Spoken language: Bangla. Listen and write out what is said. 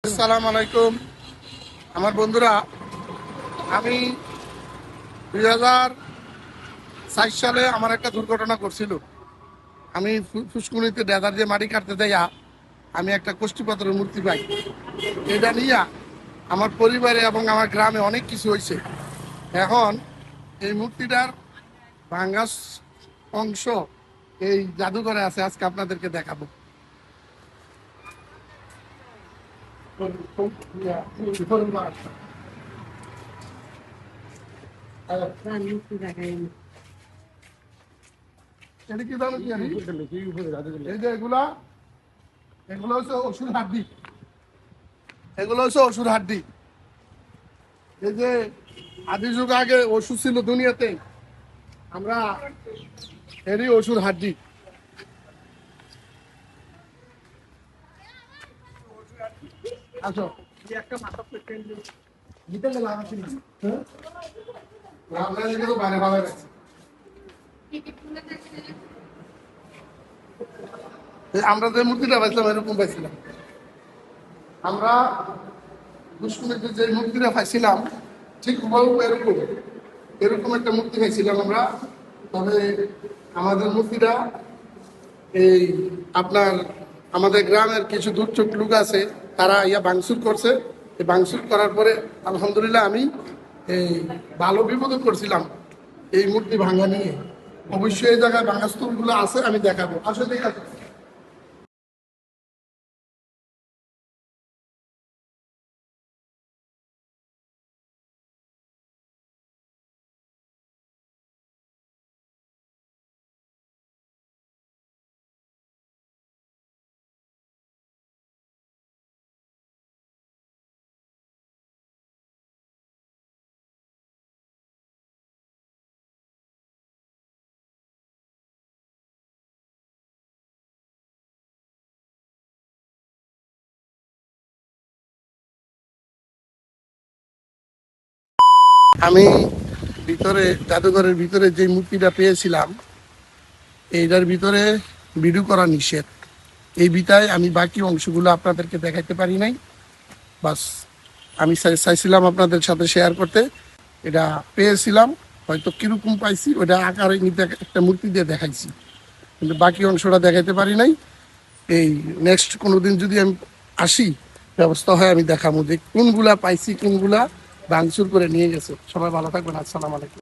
আসসালামু আলাইকুম আমার বন্ধুরা। আমি 2004 সালে আমার একটা দুর্ঘটনা করছিল। আমি ফুসকুনিতে ডেজার দিয়ে মাটি কাটতে দেয়া আমি একটা কোষ্ঠীপাথরের মূর্তি পাই। এটা নিয়ে আমার পরিবারে এবং আমার গ্রামে অনেক কিছু হয়েছে। এখন এই মূর্তিটার ভাঙ্গা অংশ এই জাদুঘরে আছে, আজকে আপনাদেরকে দেখাবো। এটা কি জানো কি এই যে এগুলা এগুলো হচ্ছে অসুর হাড্ডি। এগুলো হচ্ছে অসুর হাড্ডি। এই যে আদি যুগ আগে অসুর ছিল দুনিয়াতে, আমরা এরই অসুর হাড্ডি। আচ্ছা একটা মাথা দিতে গেলাম বাইরে ভালো গেছে। আমরা যে মূর্তিটা পাইছিলাম এরকম পাইছিলাম। আমরা দুষ্কর্মীতে যে মূর্তিটা পাইছিলাম ঠিক এরকম এরকম একটা মূর্তি পাইছিলাম আমরা। তবে আমাদের মূর্তিটা এই আপনার আমাদের গ্রামের কিছু দূরচোট লোক আছে, তারা ভাঙচুর করছে। এই ভাঙচুর করার পরে আলহামদুলিল্লাহ আমি এই ভালো বিপদে করছিলাম এই মূর্তি ভাঙা নিয়ে। অবশ্যই এই জায়গায় ভাঙাস্তূপগুলো আছে, আমি দেখাবো। আসলে ঠিক আছে। আমি ভিতরে জাদুঘরের ভিতরে যে মূর্তিটা পেয়েছিলাম এইটার ভিতরে ভিডিও করা নিষেধ। এই বিটায় আমি বাকি অংশগুলো আপনাদেরকে দেখাতে পারি নাই। বাস আমি চাইছিলাম আপনাদের সাথে শেয়ার করতে। এটা পেয়েছিলাম, হয়তো কিরকম পাইছি ওটা আকারে নিতে একটা মূর্তি দিয়ে দেখাইছি, কিন্তু বাকি অংশটা দেখাইতে পারি নাই। এই নেক্সট কোনোদিন যদি আমি আসি, ব্যবস্থা হয়, আমি দেখাবো যে কোনগুলা পাইছি, কোনগুলা ভাঙচুর করে নিয়ে গেছে। সবাই ভালো থাকবেন। আসসালামু আলাইকুম।